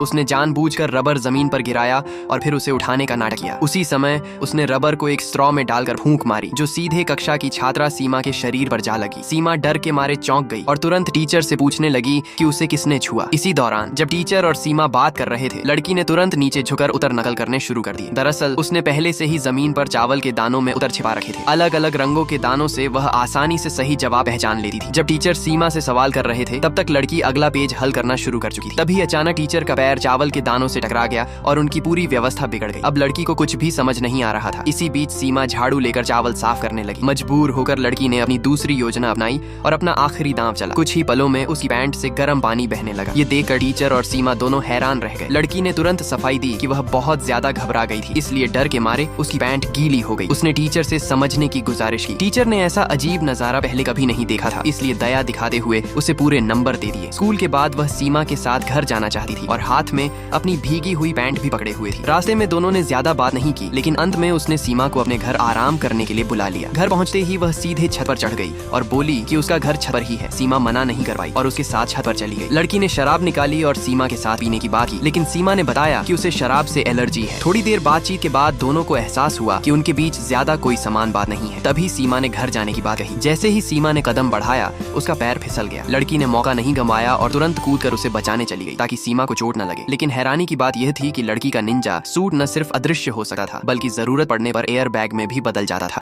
उसने जानबूझकर रबर जमीन पर गिराया और फिर उसे उठाने का नाटक किया। उसी समय उसने रबर को एक स्ट्रॉ में डालकर फूंक मारी, जो सीधे कक्षा की छात्रा सीमा के शरीर पर जा लगी। सीमा डर के मारे चौंक गई और तुरंत टीचर से पूछने लगी कि उसे किसने छुआ। इसी दौरान जब टीचर और सीमा बात कर रहे थे, लड़की ने तुरंत नीचे झुकर उतर नकल करने शुरू कर दी। दरअसल उसने पहले से ही जमीन पर चावल के दानों में उतर छिपा रखे थे। अलग अलग रंगों के दानों से वह आसानी से सही जवाब पहचान लेती थी। जब टीचर सीमा से सवाल कर रहे थे, तब तक लड़की अगला पेज हल करना शुरू कर चुकी थी। तभी अचानक टीचर का पैर चावल के दानों से टकरा गया और उनकी पूरी व्यवस्था बिगड़ गई। अब लड़की को कुछ भी समझ नहीं आ रहा था। इसी बीच सीमा झाड़ू लेकर चावल साफ करने लगी। मजबूर होकर लड़की ने अपनी दूसरी योजना अपनाई और अपना आखिरी दांव चला। कुछ ही पलों में उसकी पैंट से गर्म पानी बहने लगा। ये देखकर टीचर और सीमा दोनों हैरान रह गए। लड़की ने तुरंत सफाई दी कि वह बहुत ज्यादा घबरा गई थी, इसलिए डर के मारे उसकी पैंट गीली हो गई। उसने टीचर से समझने की गुजारिश की। टीचर ने ऐसा अजीब नजारा पहले कभी नहीं देखा था, इसलिए दया दिखाते हुए उसे पूरे नंबर दे दिए। स्कूल के बाद वह सीमा के साथ घर जाना चाहती थी और हाथ में अपनी भीगी हुई पैंट भी पकड़े हुए थी। रास्ते में दोनों ने ज्यादा बात नहीं की, लेकिन अंत में उसने सीमा को अपने घर आराम करने के लिए बुला लिया। घर पहुंचते ही वह सीधे छत पर चढ़ गई और बोली कि उसका घर छत पर ही है। सीमा मना नहीं कर पाई और उसके साथ छत पर चली गई। लड़की ने शराब निकाली और सीमा के साथ पीने की बात की, लेकिन सीमा ने बताया कि उसे शराब से एलर्जी है। थोड़ी देर बातचीत के बाद दोनों को एहसास हुआ कि उनके बीच ज्यादा कोई समान बात नहीं है। तभी सीमा ने घर जाने की बात कही। जैसे ही सीमा ने कदम बढ़ाया, उसका पैर फिसल गया। लड़की ने मौका नहीं गंवाया और तुरंत कूदकर उसे बचाने चली गई ताकि सीमा को चोट न लगे। लेकिन हैरानी की बात यह थी कि लड़की का निंजा सूट न सिर्फ अदृश्य हो सकता था, बल्कि जरूरत पड़ने पर एयर बैग में भी बदल जाता था।